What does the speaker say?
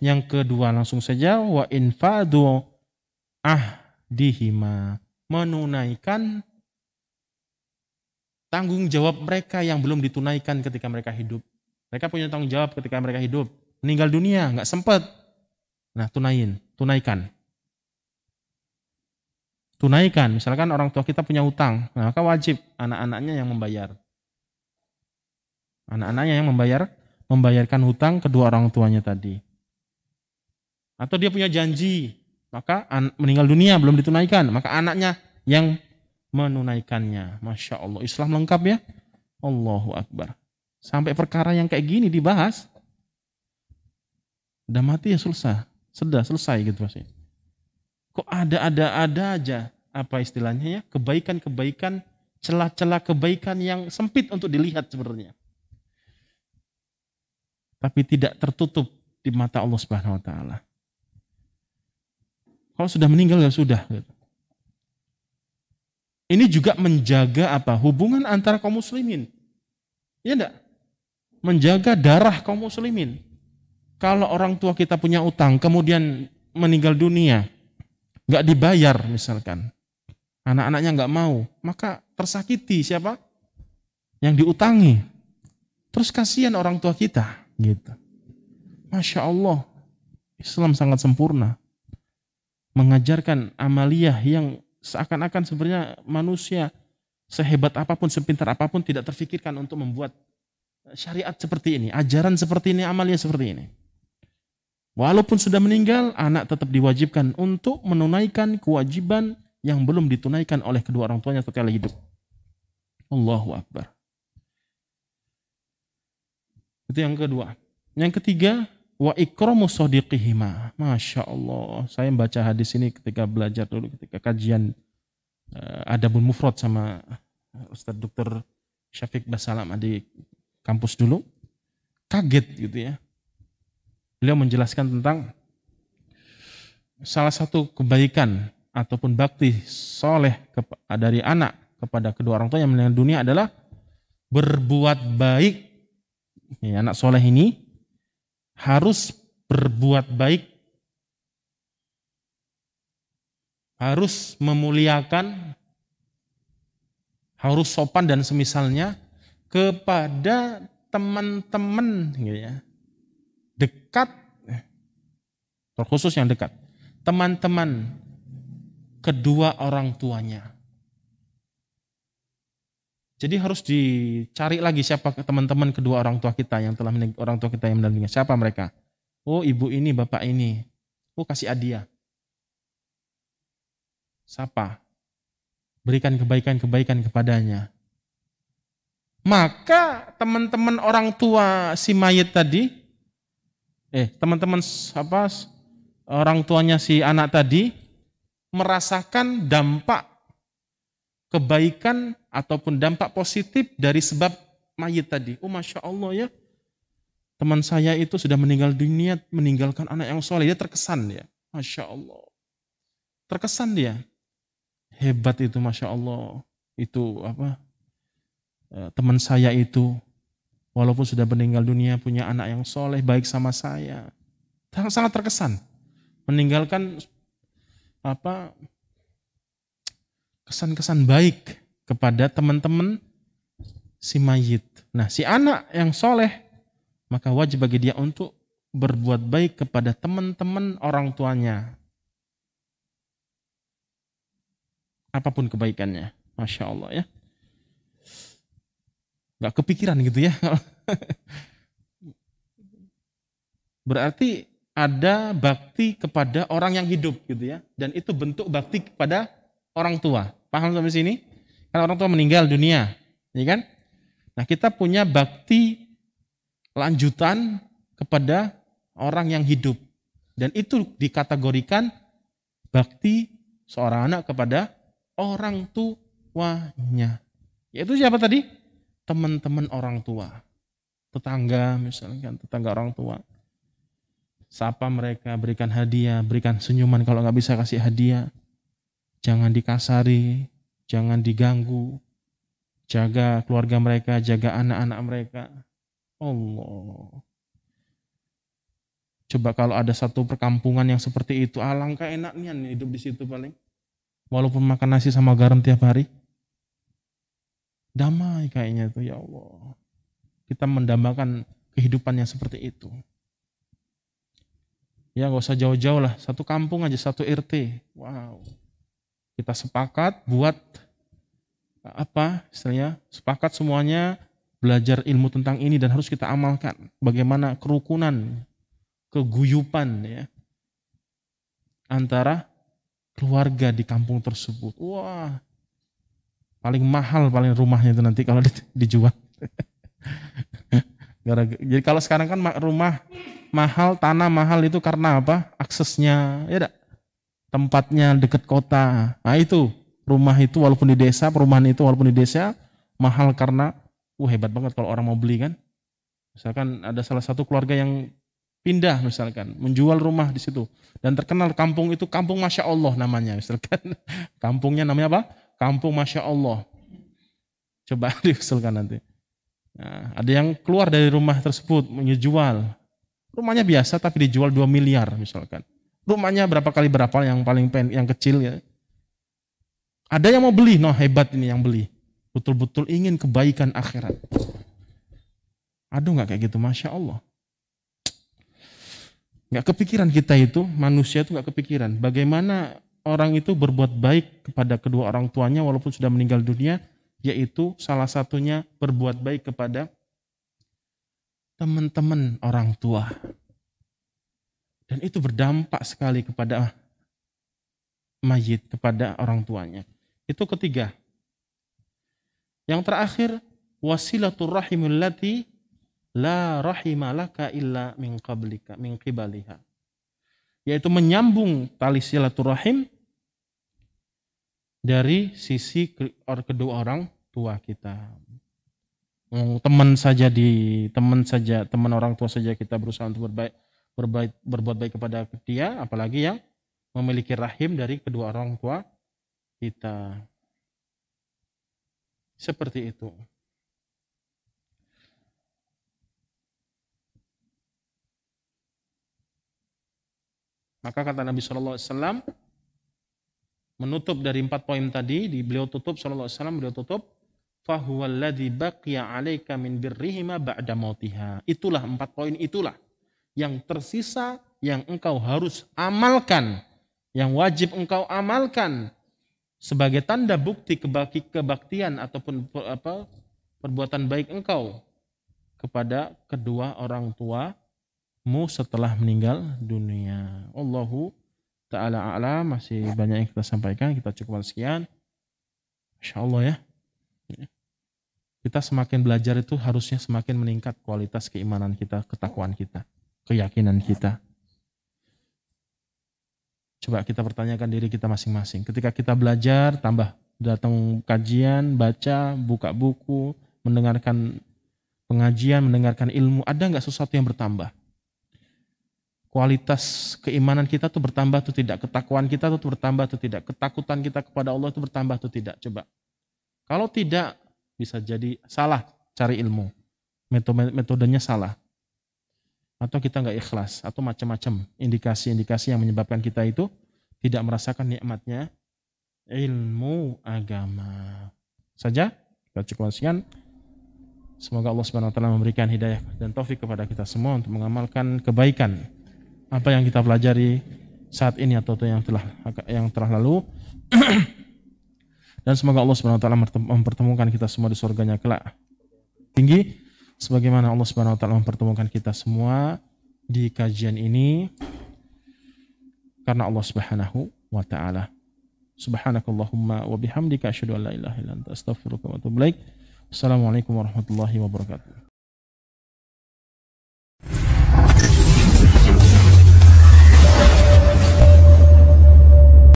yang kedua langsung saja, wa infadu ahdihima, menunaikan tanggung jawab mereka yang belum ditunaikan ketika mereka hidup. Mereka punya tanggung jawab ketika mereka hidup. Meninggal dunia, nggak sempat. Nah, tunaikan. Tunaikan, misalkan orang tua kita punya utang, nah, maka wajib anak-anaknya yang membayar. Anak-anaknya yang membayarkan hutang kedua orang tuanya tadi. Atau dia punya janji, maka meninggal dunia belum ditunaikan, maka anaknya yang menunaikannya. Masya Allah, Islam lengkap ya. Allahu Akbar. Sampai perkara yang kayak gini dibahas, udah mati ya sudah selesai gitu maksudnya. Kok ada aja apa istilahnya ya, kebaikan-kebaikan, celah-celah kebaikan yang sempit untuk dilihat sebenarnya. Tapi tidak tertutup di mata Allah Subhanahu wa taala. Kalau sudah meninggal ya sudah gitu. Ini juga menjaga apa? Hubungan antara kaum muslimin. Ya enggak? Menjaga darah kaum muslimin. Kalau orang tua kita punya utang, kemudian meninggal dunia, enggak dibayar misalkan, anak-anaknya enggak mau, maka tersakiti siapa? Yang diutangi. Terus kasihan orang tua kita, gitu. Masya Allah, Islam sangat sempurna. Mengajarkan amaliyah yang seakan-akan sebenarnya manusia sehebat apapun, sepintar apapun tidak terfikirkan untuk membuat syariat seperti ini, ajaran seperti ini, amaliyah seperti ini. Walaupun sudah meninggal, anak tetap diwajibkan untuk menunaikan kewajiban yang belum ditunaikan oleh kedua orang tuanya ketika hidup. Allahu Akbar. Itu yang kedua. Yang ketiga, wa ikramu shadiqihima. Masya Allah. Saya membaca hadis ini ketika belajar dulu, ketika kajian Adabul Mufrad sama Ustaz Dr. Syafiq Basalam di kampus dulu. Kaget gitu ya. Beliau menjelaskan tentang salah satu kebaikan ataupun bakti soleh dari anak kepada kedua orang tua yang meninggal dunia adalah berbuat baik. Ya, anak soleh ini harus berbuat baik, harus memuliakan, harus sopan dan semisalnya kepada teman-teman gitu ya, dekat, terkhusus yang dekat, teman-teman kedua orang tuanya. Jadi harus dicari lagi siapa teman-teman kedua orang tua kita yang telah meninggal, orang tua kita yang meninggal. Siapa mereka? Oh, ibu ini, bapak ini. Oh, kasih hadiah. Sapa. Berikan kebaikan-kebaikan kepadanya. Maka teman-teman orang tua si mayit tadi, teman-teman orang tuanya si anak tadi merasakan dampak kebaikan ataupun dampak positif dari sebab mayit tadi. Oh, Masya Allah ya, teman saya itu sudah meninggal dunia, meninggalkan anak yang soleh. Dia terkesan ya, Masya Allah. Terkesan dia. Hebat itu, Masya Allah. Itu teman saya itu, walaupun sudah meninggal dunia, punya anak yang soleh, baik sama saya. Sangat terkesan. Meninggalkan kesan-kesan baik kepada teman-teman si mayit. Nah, si anak yang soleh, maka wajib bagi dia untuk berbuat baik kepada teman-teman orang tuanya. Apapun kebaikannya. Masya Allah ya. Gak kepikiran gitu ya. Berarti ada bakti kepada orang yang hidup gitu ya. Dan itu bentuk bakti kepada orang tua. Paham sampai sini? Kan orang tua meninggal dunia, ya kan? Nah, kita punya bakti lanjutan kepada orang yang hidup. Dan itu dikategorikan bakti seorang anak kepada orang tuanya. Yaitu siapa tadi? Teman-teman orang tua. Tetangga misalkan, tetangga orang tua. Sapa mereka, berikan hadiah, berikan senyuman kalau nggak bisa kasih hadiah. Jangan dikasari, jangan diganggu. Jaga keluarga mereka, jaga anak-anak mereka. Allah. Coba kalau ada satu perkampungan yang seperti itu, alangkah enaknya nih hidup di situ paling. Walaupun makan nasi sama garam tiap hari. Damai kayaknya itu, ya Allah. Kita mendambakan kehidupan yang seperti itu. Ya gak usah jauh-jauh lah, satu kampung aja, satu RT. Wow. Kita sepakat buat apa istilahnya, sepakat semuanya belajar ilmu tentang ini dan harus kita amalkan. Bagaimana kerukunan, keguyupan ya antara keluarga di kampung tersebut. Wah, paling mahal paling rumahnya itu nanti kalau dijual. Jadi kalau sekarang kan rumah mahal, tanah mahal itu karena apa? Aksesnya, ya enggak? Tempatnya dekat kota. Nah itu, rumah itu walaupun di desa, perumahan itu walaupun di desa, mahal karena, hebat banget kalau orang mau beli kan. Misalkan ada salah satu keluarga yang pindah misalkan, menjual rumah di situ. Dan terkenal kampung itu, kampung Masya Allah namanya. Misalkan, kampungnya namanya apa? Kampung Masya Allah. Coba diusulkan nanti. Nah, ada yang keluar dari rumah tersebut, menjual. Rumahnya biasa tapi dijual 2 miliar misalkan. Rumahnya berapa kali berapa yang paling yang kecil ya. Ada yang mau beli, hebat ini yang beli. Betul-betul ingin kebaikan akhirat. Aduh gak kayak gitu, Masya Allah. Gak kepikiran kita itu, manusia itu gak kepikiran. Bagaimana orang itu berbuat baik kepada kedua orang tuanya walaupun sudah meninggal dunia, yaitu salah satunya berbuat baik kepada teman-teman orang tua. Dan itu berdampak sekali kepada mayit, kepada orang tuanya. Itu ketiga. Yang terakhir, wasilatul rahimul lati la rahimalaka illa min qablika min qibaliha. Yaitu menyambung tali silaturahim dari sisi kedua orang tua kita. Teman orang tua saja kita berusaha untuk berbuat baik kepada dia, apalagi yang memiliki rahim dari kedua orang tua kita. Seperti itu. Maka kata Nabi SAW menutup dari 4 poin tadi, beliau tutup SAW, beliau tutup fahuwallazi baqiya 'alaika min birrihima ba'da mautiha. Itulah 4 poin itulah yang tersisa yang engkau harus amalkan, yang wajib engkau amalkan sebagai tanda bukti kebaktian ataupun perbuatan baik engkau kepada kedua orang tuamu setelah meninggal dunia. Allahu ta'ala a'lam. Masih banyak yang kita sampaikan, kita cukupkan sekian. Insyaallah ya. Kita semakin belajar itu harusnya semakin meningkat kualitas keimanan kita, ketakwaan kita, keyakinan kita. Coba kita pertanyakan diri kita masing-masing. Ketika kita belajar, tambah datang kajian, baca, buka buku, mendengarkan pengajian, mendengarkan ilmu, ada nggak sesuatu yang bertambah? Kualitas keimanan kita tuh bertambah atau tidak? Ketakwaan kita tuh bertambah atau tidak? Ketakutan kita kepada Allah itu bertambah atau tidak? Coba. Kalau tidak, bisa jadi salah cari ilmu. Metodenya salah. Atau kita nggak ikhlas, atau macam-macam indikasi-indikasi yang menyebabkan kita itu tidak merasakan nikmatnya ilmu agama. Saja, kita cukup sekian. Semoga Allah Subhanahu wa taala memberikan hidayah dan taufik kepada kita semua untuk mengamalkan kebaikan apa yang kita pelajari saat ini atau yang telah lalu. Dan semoga Allah Subhanahu wa taala mempertemukan kita semua di surganya kelak tinggi, sebagaimana Allah Subhanahu wa taala mempertemukan kita semua di kajian ini karena Allah Subhanahu wa taala. Subhanakallahumma wa bihamdika asyhadu an la ilaha illa anta astaghfiruka wa atubu ilaik. Assalamualaikum warahmatullahi wabarakatuh.